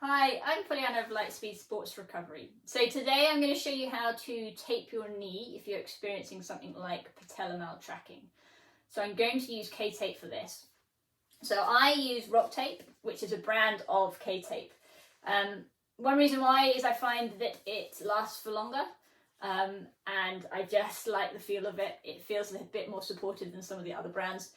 Hi, I'm Pollyanna of Lightspeed Sports Recovery. So today I'm going to show you how to tape your knee if you're experiencing something like patella maltracking. So I'm going to use K-tape for this. So I use Rocktape, which is a brand of K-tape. One reason why is I find that it lasts for longer, and I just like the feel of it. It feels a bit more supportive than some of the other brands.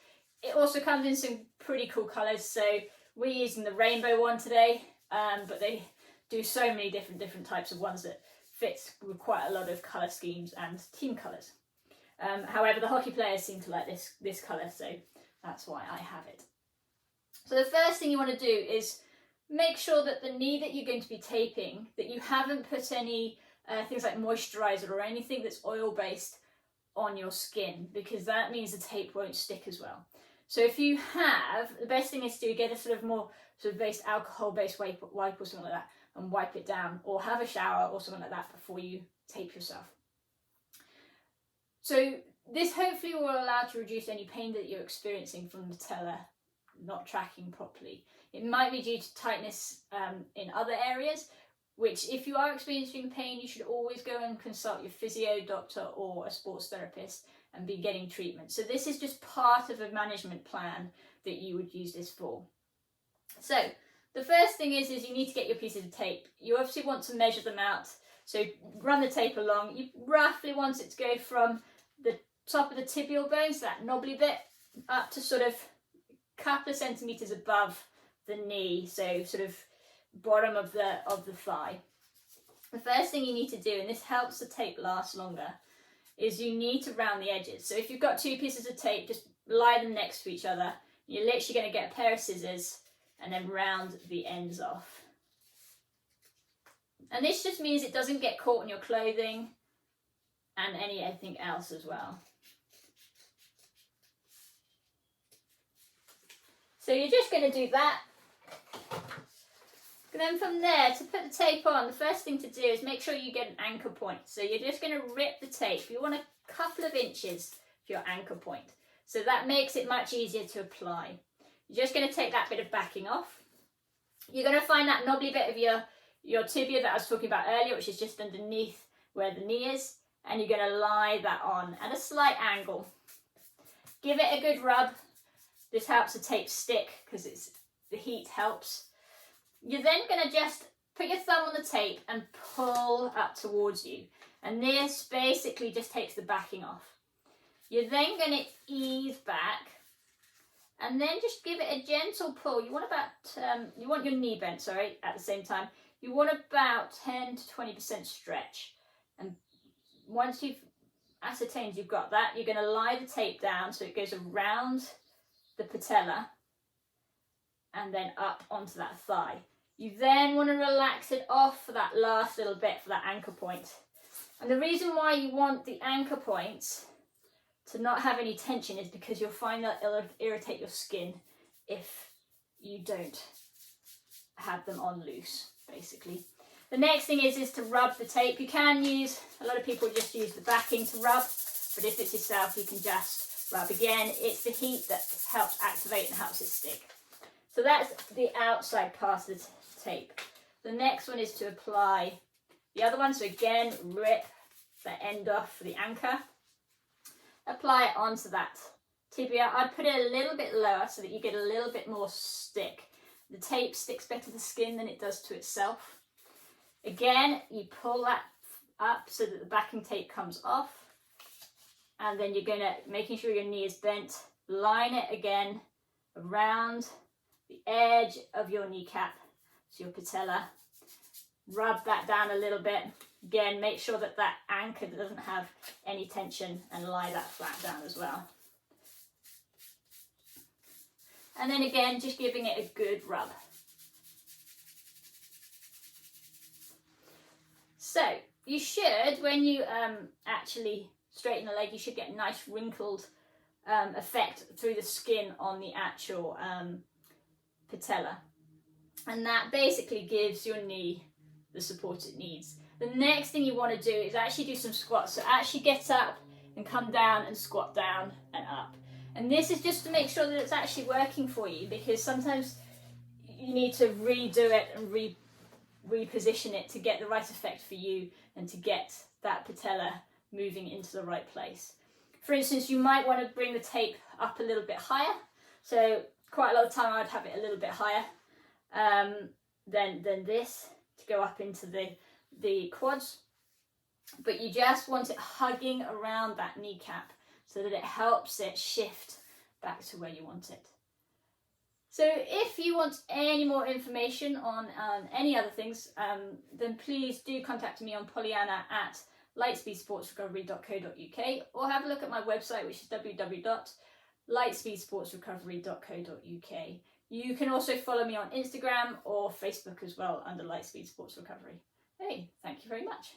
It also comes in some pretty cool colours, so we're using the rainbow one today, but they do so many different types of ones that fits with quite a lot of colour schemes and team colours. However, the hockey players seem to like this colour, so that's why I have it. So the first thing you want to do is make sure that the knee that you're going to be taping, that you haven't put any things like moisturiser or anything that's oil-based on your skin, because that means the tape won't stick as well. So if you have, the best thing is to get a sort of based alcohol-based wipe or something like that and wipe it down, or have a shower or something like that before you tape yourself. So this hopefully will allow to reduce any pain that you're experiencing from the patella not tracking properly. It might be due to tightness in other areas, which if you are experiencing pain, you should always go and consult your physio, doctor or a sports therapist and be getting treatment. So this is just part of a management plan that you would use this for. So the first thing is you need to get your pieces of tape. You obviously want to measure them out. So run the tape along. You roughly want it to go from the top of the tibial bone, so that knobbly bit, up to sort of a couple of centimetres above the knee, so sort of bottom of the thigh. The first thing you need to do, and this helps the tape last longer, is you need to round the edges. So if you've got two pieces of tape, just lie them next to each other. You're literally going to get a pair of scissors and then round the ends off. And this just means it doesn't get caught in your clothing and anything else as well. So you're just going to do that. And then from there, to put the tape on, the first thing to do is make sure you get an anchor point. So you're just going to rip the tape. You want a couple of inches for your anchor point. So that makes it much easier to apply. You're just going to take that bit of backing off. You're going to find that knobbly bit of your tibia that I was talking about earlier, which is just underneath where the knee is. And you're going to lie that on at a slight angle. Give it a good rub. This helps the tape stick because the heat helps. You're then going to just put your thumb on the tape and pull up towards you. And this basically just takes the backing off. You're then going to ease back and then just give it a gentle pull. You want your knee bent, sorry, at the same time. You want about 10 to 20% stretch. And once you've ascertained you've got that, you're going to lie the tape down so it goes around the patella and then up onto that thigh. You then want to relax it off for that last little bit, for that anchor point. And the reason why you want the anchor points to not have any tension is because you'll find that it'll irritate your skin if you don't have them on loose, basically. The next thing is to rub the tape. You can use, a lot of people just use the backing to rub, but if it's yourself, you can just rub. Again, it's the heat that helps activate and helps it stick. So that's the outside part of the tape. The next one is to apply the other one. So again, rip the end off for the anchor. Apply it onto that tibia. I'd put it a little bit lower so that you get a little bit more stick. The tape sticks better to the skin than it does to itself. Again, you pull that up so that the backing tape comes off. And then you're going to, making sure your knee is bent, line it again around the edge of your kneecap, so your patella. Rub that down a little bit. Again, make sure that that anchor doesn't have any tension and lie that flat down as well. And then again, just giving it a good rub. So you should, when you actually straighten the leg, you should get a nice wrinkled effect through the skin on the actual patella. And that basically gives your knee the support it needs. The next thing you want to do is actually do some squats. So actually get up and come down and squat down and up. And this is just to make sure that it's actually working for you, because sometimes you need to redo it and reposition it to get the right effect for you and to get that patella moving into the right place. For instance, you might want to bring the tape up a little bit higher. So quite a lot of time I'd have it a little bit higher than this to go up into the quads. But you just want it hugging around that kneecap so that it helps it shift back to where you want it. So if you want any more information on any other things, then please do contact me on Pollyanna at lightspeedsportsrecovery.co.uk, or have a look at my website, which is www.lightspeedsportsrecovery.co.uk. You can also follow me on Instagram or Facebook as well under Lightspeed Sports Recovery. Hey, thank you very much.